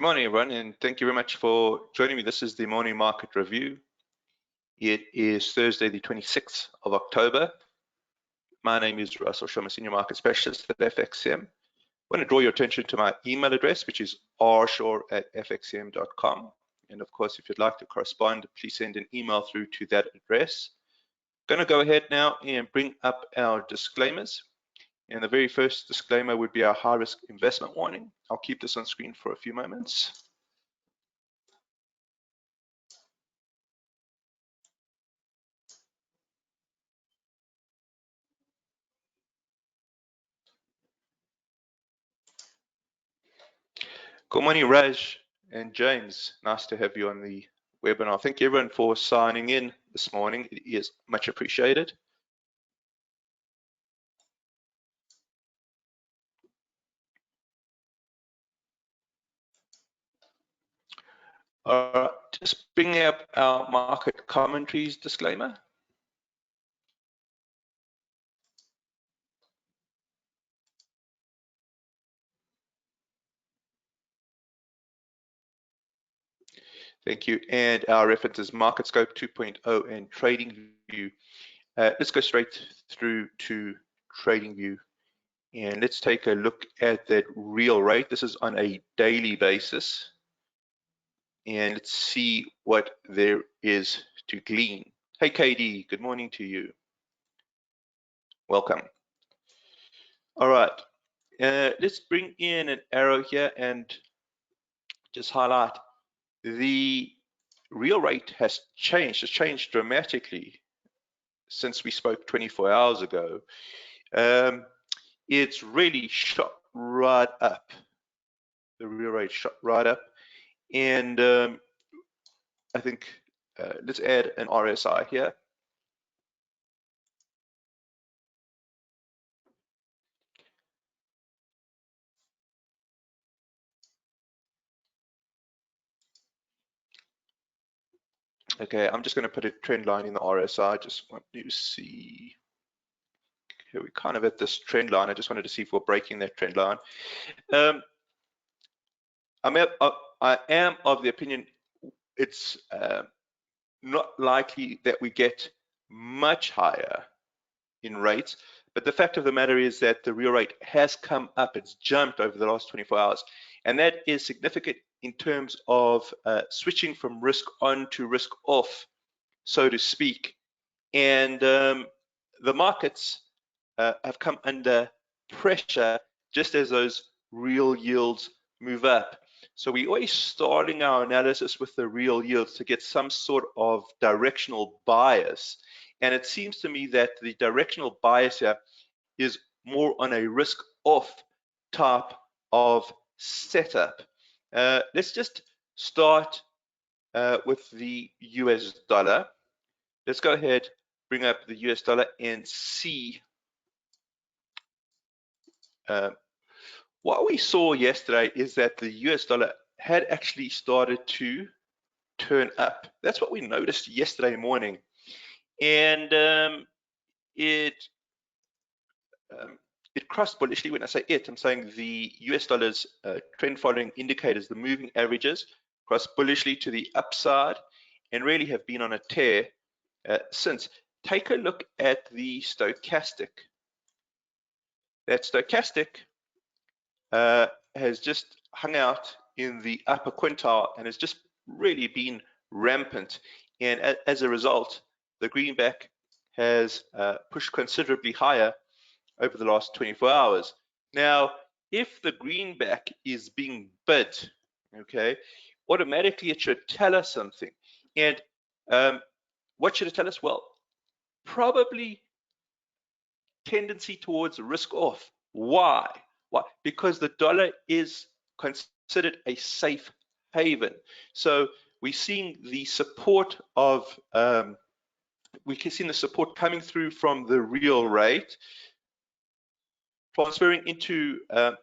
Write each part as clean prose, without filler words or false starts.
Good morning, everyone, and thank you very much for joining me. This is the morning market review. It is Thursday, the 26th of October. My name is Russell Sharma, Senior Market Specialist at FXCM. I want to draw your attention to my email address, which is rshore@fxcm.com. And of course, if you'd like to correspond, please send an email through to that address. I'm going to go ahead now and bring up our disclaimers. And the very first disclaimer would be our high-risk investment warning. I'll keep this on screen for a few moments. Good morning, Raj and James. Nice to have you on the webinar. Thank you, everyone, for signing in this morning. It is much appreciated. All right, just bringing up our market commentaries disclaimer. Thank you. And our references MarketScope 2.0 and TradingView. Let's go straight through to TradingView. And let's take a look at that real rate. This is on a daily basis. And let's see what there is to glean. Hey, KD, good morning to you. Welcome. All right, let's bring in an arrow here and just highlight the real rate has changed dramatically since we spoke 24 hours ago. It's really shot right up. The real rate shot right up. And I think let's add an RSI here. Okay, I'm just going to put a trend line in the RSI. I just want to see. Okay, we're kind of at this trend line. I just wanted to see if we're breaking that trend line. I am of the opinion it's not likely that we get much higher in rates, but the fact of the matter is that the real rate has come up. It's jumped over the last 24 hours, and that is significant in terms of switching from risk on to risk off, so to speak. And the markets have come under pressure just as those real yields move up. So we're always starting our analysis with the real yields to get some sort of directional bias. And it seems to me that the directional bias here is more on a risk-off type of setup. Let's just start with the US dollar. Let's go ahead, bring up the US dollar and see what we saw yesterday is that the US dollar had actually started to turn up. That's what we noticed yesterday morning. And it crossed bullishly. When I say it, I'm saying the US dollar's trend following indicators, the moving averages, crossed bullishly to the upside and really have been on a tear since. Take a look at the stochastic. That stochastic has just hung out in the upper quintile and has just really been rampant. And as a result, the greenback has pushed considerably higher over the last 24 hours. Now, if the greenback is being bid, okay, automatically it should tell us something. And what should it tell us? Well, probably tendency towards risk off. Why? Why? Because the dollar is considered a safe haven. So we're seeing the support of the support coming through from the real rate, transferring into a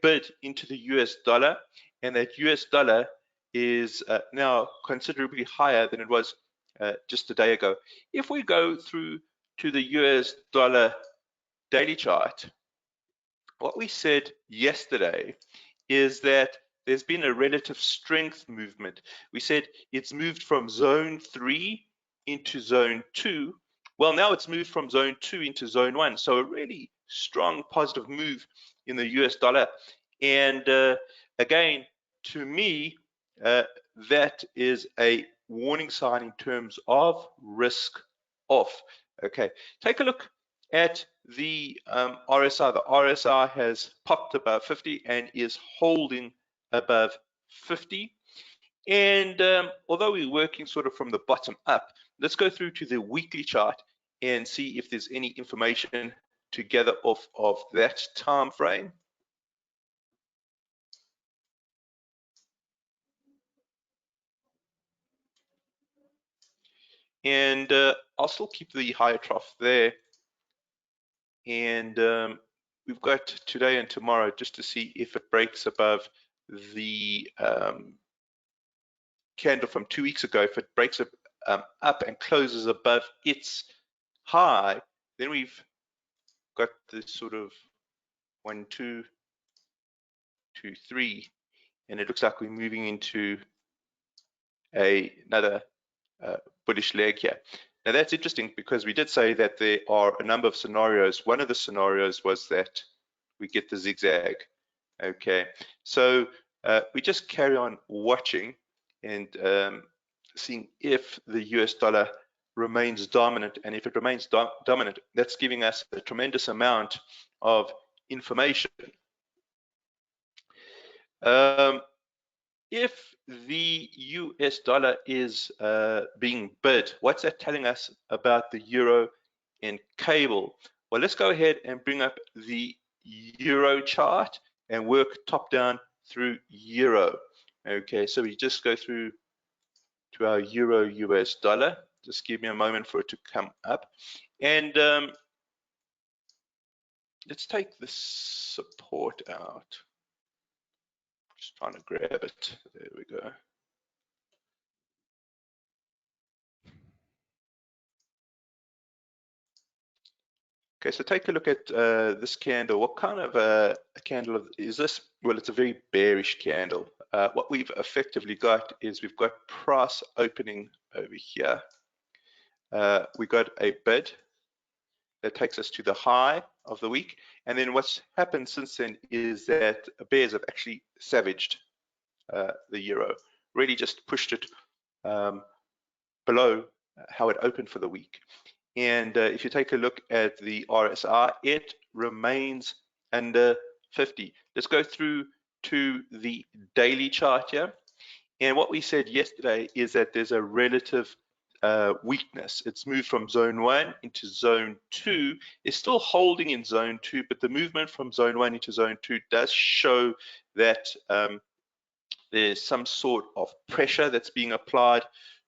bid into the US dollar, and that US dollar is now considerably higher than it was just a day ago. If we go through to the US dollar daily chart, what we said yesterday is that there's been a relative strength movement. We said it's moved from zone 3 into zone 2. Well, now it's moved from zone 2 into zone 1. So a really strong positive move in the US dollar. And again, to me, that is a warning sign in terms of risk off. Okay, take a look at the RSI. The RSI has popped above 50 and is holding above 50. And although we're working sort of from the bottom up, let's go through to the weekly chart and see if there's any information to gather off of that time frame. And I'll still keep the higher trough there. And we've got today and tomorrow just to see if it breaks above the candle from 2 weeks ago. If it breaks up and closes above its high, then we've got this sort of 1, 2, 2, 3, and it looks like we're moving into another bullish leg here. Now that's interesting because we did say that there are a number of scenarios. One of the scenarios was that we get the zigzag. Okay, so we just carry on watching and seeing if the US dollar remains dominant, and if it remains dominant, that's giving us a tremendous amount of information. If the US dollar is being bid, what's that telling us about the euro and cable? Well, let's go ahead and bring up the euro chart and work top down through euro. Okay, so we just go through to our euro US dollar. Just give me a moment for it to come up. And let's take the support out. Just trying to grab it. There we go. Okay, so take a look at this candle. What kind of a candle is this? Well, it's a very bearish candle. What we've effectively got is we've got price opening over here. We got a bid that takes us to the high of the week. And then what's happened since then is that bears have actually savaged the euro, really just pushed it below how it opened for the week. And if you take a look at the RSI, it remains under 50. Let's go through to the daily chart here. And what we said yesterday is that there's a relative weakness. It's moved from zone 1 into zone 2. It's still holding in zone 2, but the movement from zone 1 into zone 2 does show that there's some sort of pressure that's being applied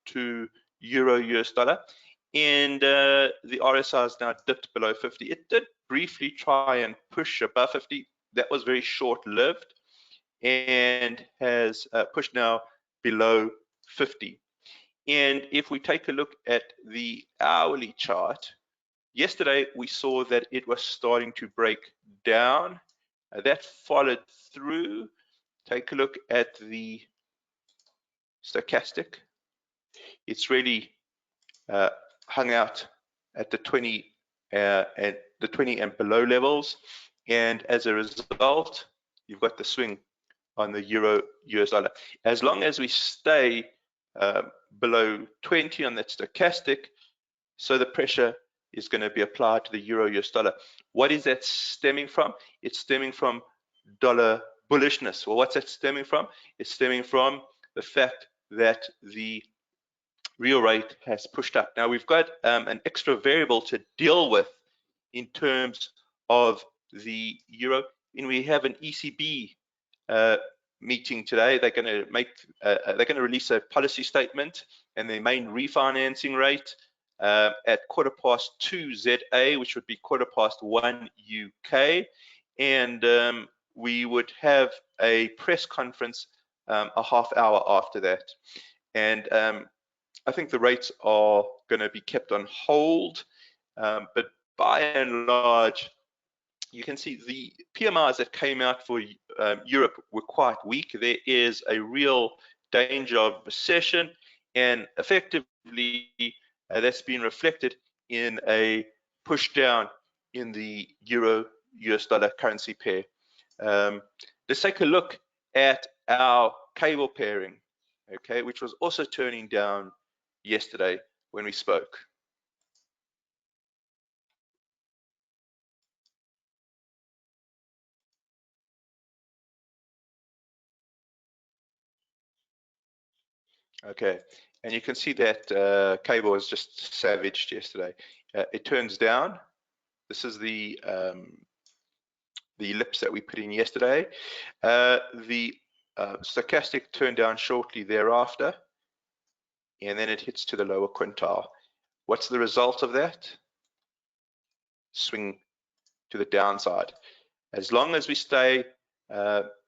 to euro US dollar. And the RSI has now dipped below 50. It did briefly try and push above 50. That was very short-lived and has pushed now below 50. And if we take a look at the hourly chart, yesterday we saw that it was starting to break down. That followed through. Take a look at the stochastic. It's really hung out at the 20 and below levels, and as a result, you've got the swing on the euro US dollar. As long as we stay below 20 on that stochastic, so the pressure is going to be applied to the euro US dollar. What is that stemming from? It's stemming from dollar bullishness. Well, what's that stemming from? It's stemming from the fact that the real rate has pushed up. Now we've got an extra variable to deal with in terms of the euro, and we have an ECB meeting today. They're going to make they're going to release a policy statement and their main refinancing rate at 2:15 ZA, which would be 1:15 UK, and we would have a press conference a half hour after that. And I think the rates are going to be kept on hold, but by and large, you can see the PMIs that came out for Europe were quite weak. There is a real danger of recession, and effectively that's been reflected in a push down in the euro US dollar currency pair. Let's take a look at our cable pairing, okay, which was also turning down yesterday when we spoke. Okay, and you can see that cable was just savaged yesterday. It turns down. This is the lips that we put in yesterday. The stochastic turned down shortly thereafter, and then it hits to the lower quintile. What's the result of that? Swing to the downside. As long as we stay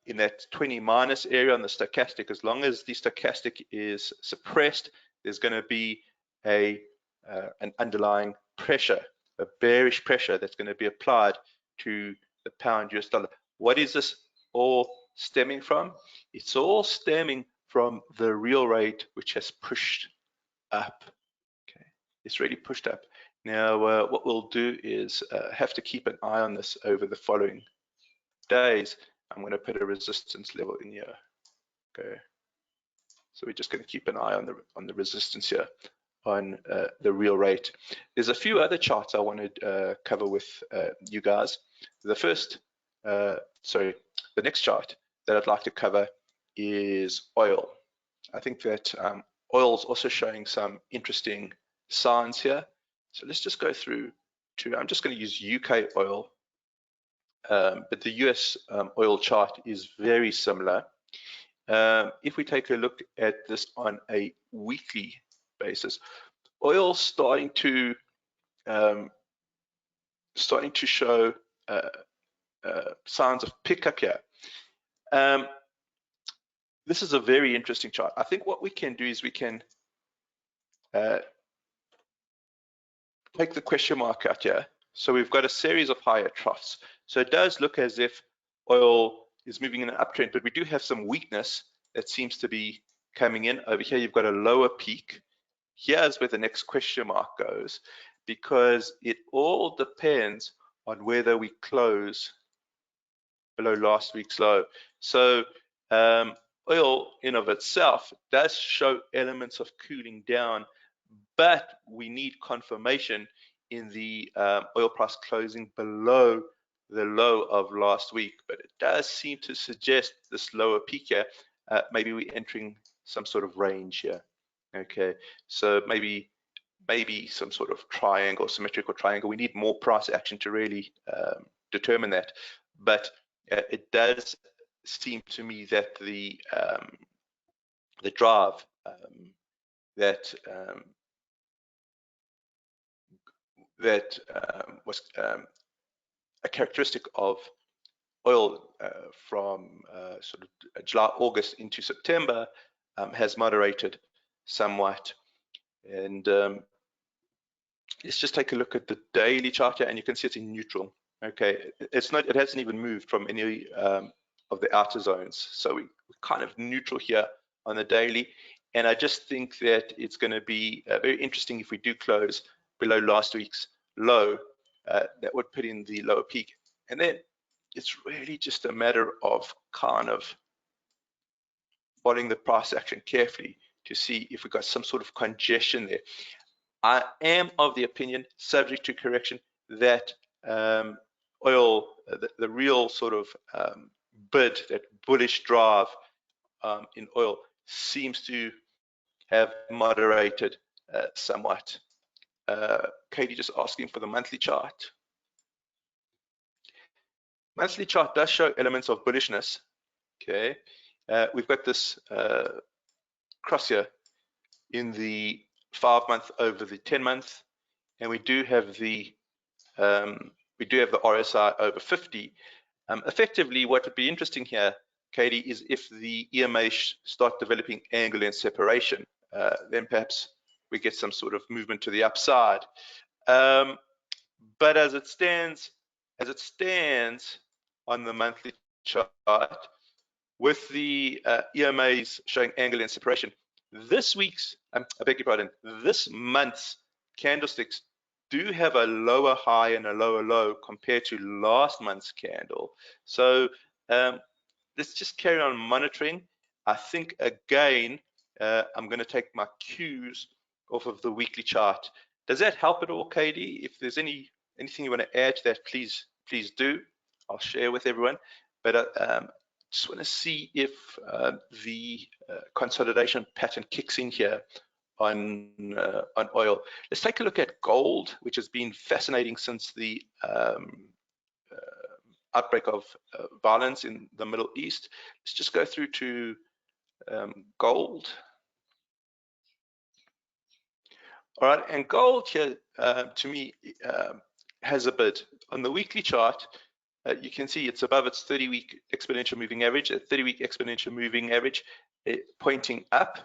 in that 20 minus area on the stochastic, as long as the stochastic is suppressed, there's going to be an underlying pressure, a bearish pressure that's going to be applied to the pound US dollar. What is this all stemming from? It's all stemming from the real rate, which has pushed up. Okay, it's really pushed up. Now, what we'll do is have to keep an eye on this over the following days. I'm going to put a resistance level in here. Okay, so we're just going to keep an eye on the resistance here on the real rate. There's a few other charts I want to cover with you guys. The next chart that I'd like to cover is oil. I think that oil's also showing some interesting signs here. So let's just go through to, I'm just going to use UK oil, but the US oil chart is very similar. If we take a look at this on a weekly basis, oil starting to show signs of pickup here. This is a very interesting chart. I think what we can do is we can take the question mark out here. So we've got a series of higher troughs. So it does look as if oil is moving in an uptrend, but we do have some weakness that seems to be coming in. Over here, you've got a lower peak. Here's where the next question mark goes, because it all depends on whether we close below last week's low. So oil in of itself does show elements of cooling down, but we need confirmation in the oil price closing below the low of last week. But it does seem to suggest this lower peak here, maybe we're entering some sort of range here. Okay, so maybe some sort of triangle, symmetrical triangle. We need more price action to really determine that. But it does seem to me that the drive that was a characteristic of oil from sort of July, August into September has moderated somewhat. And let's just take a look at the daily chart here, and you can see it's in neutral. Okay, it's not, it hasn't even moved from any of the outer zones, so we're kind of neutral here on the daily. And I just think that it's going to be very interesting if we do close below last week's low. That would put in the lower peak, and then it's really just a matter of kind of following the price action carefully to see if we've got some sort of congestion there. I am of the opinion, subject to correction, that oil, the real sort of bid, that bullish drive in oil seems to have moderated somewhat. Katie just asking for the monthly chart. Monthly chart does show elements of bullishness. Okay, we've got this cross here in the 5-month over the 10-month, and we do have the RSI over 50. Effectively, what would be interesting here, Katie, is if the EMA start developing angle and separation, then perhaps we get some sort of movement to the upside. But as it stands, as it stands on the monthly chart, with the EMAs showing angle and separation, this week's, I beg your pardon, this month's candlesticks do have a lower high and a lower low compared to last month's candle. So let's just carry on monitoring. I think again, I'm going to take my cues off of the weekly chart. Does that help at all, Katie? If there's anything you want to add to that, please do. I'll share with everyone. But just want to see if the consolidation pattern kicks in here on oil. Let's take a look at gold, which has been fascinating since the outbreak of violence in the Middle East. Let's just go through to gold. All right, and gold here, to me, has a bid. On the weekly chart, you can see it's above its 30-week exponential moving average, a 30-week exponential moving average pointing up,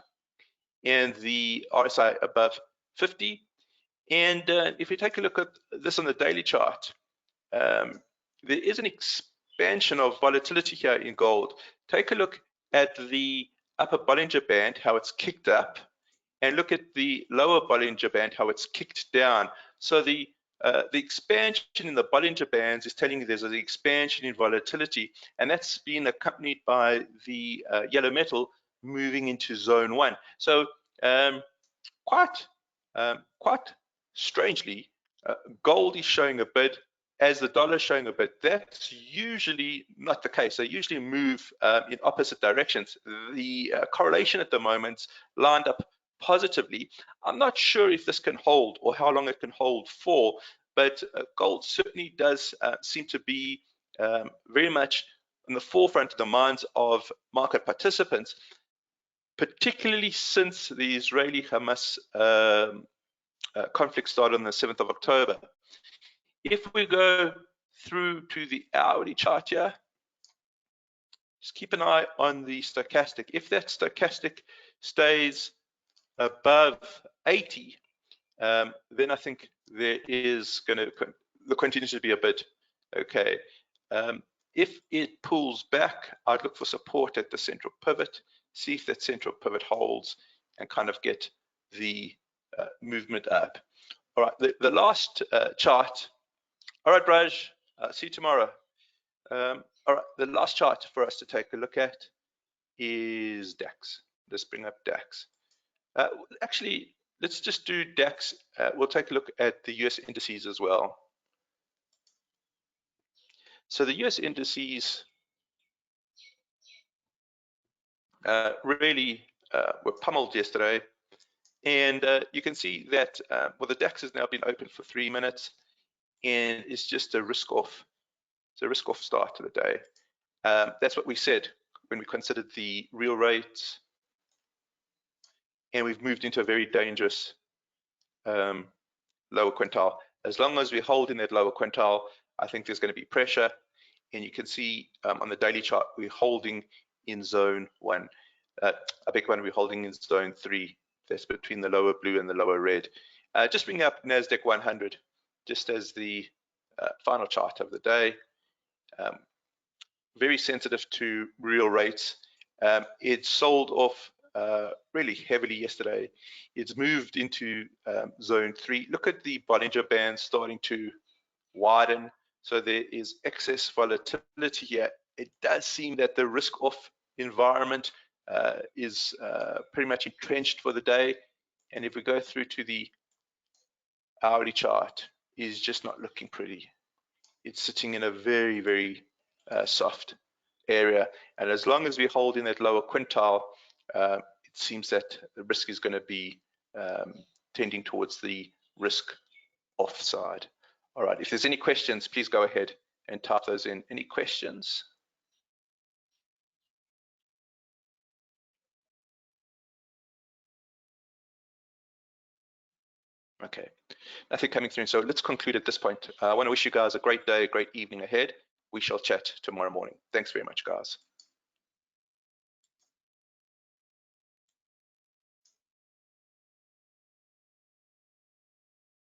and the RSI above 50. And if you take a look at this on the daily chart, there is an expansion of volatility here in gold. Take a look at the upper Bollinger Band, how it's kicked up, and look at the lower Bollinger Band, how it's kicked down. So the expansion in the Bollinger Bands is telling you there's an expansion in volatility, and that's been accompanied by the yellow metal moving into zone 1. So quite strangely, gold is showing a bid as the dollar is showing a bid. That's usually not the case. They usually move in opposite directions. The correlation at the moment lined up positively. I'm not sure if this can hold or how long it can hold for, but gold certainly does seem to be very much in the forefront of the minds of market participants, particularly since the Israeli-Hamas conflict started on the 7th of October. If we go through to the hourly chart here, just keep an eye on the stochastic. If that stochastic stays above 80, then I think there continues to be a bid. Okay. If it pulls back, I'd look for support at the central pivot, see if that central pivot holds, and kind of get the movement up. All right, the last chart. All right, Raj, see you tomorrow. All right, the last chart for us to take a look at is DAX. Let's bring up DAX. Actually, let's just do DAX. We'll take a look at the US indices as well. So the US indices really were pummeled yesterday. And you can see that well, the DAX has now been open for 3 minutes, and it's just a risk-off. It's a risk-off start to the day. That's what we said when we considered the real rates, and we've moved into a very dangerous lower quintile. As long as we hold in that lower quintile, I think there's going to be pressure, and you can see on the daily chart we're holding in zone 1. I beg your pardon, we're holding in zone 3. That's between the lower blue and the lower red. Just bring up NASDAQ 100 just as the final chart of the day. Very sensitive to real rates. It sold off really heavily yesterday. It's moved into zone 3. Look at the Bollinger Band starting to widen. So there is excess volatility here. It does seem that the risk-off environment is pretty much entrenched for the day, and if we go through to the hourly chart, is just not looking pretty. It's sitting in a very, very soft area, and as long as we hold in that lower quintile, it seems that the risk is going to be tending towards the risk off side. All right, if there's any questions, please go ahead and type those in. Any questions? Okay, nothing coming through. So let's conclude at this point. I want to wish you guys a great day, a great evening ahead. We shall chat tomorrow morning. Thanks very much, guys.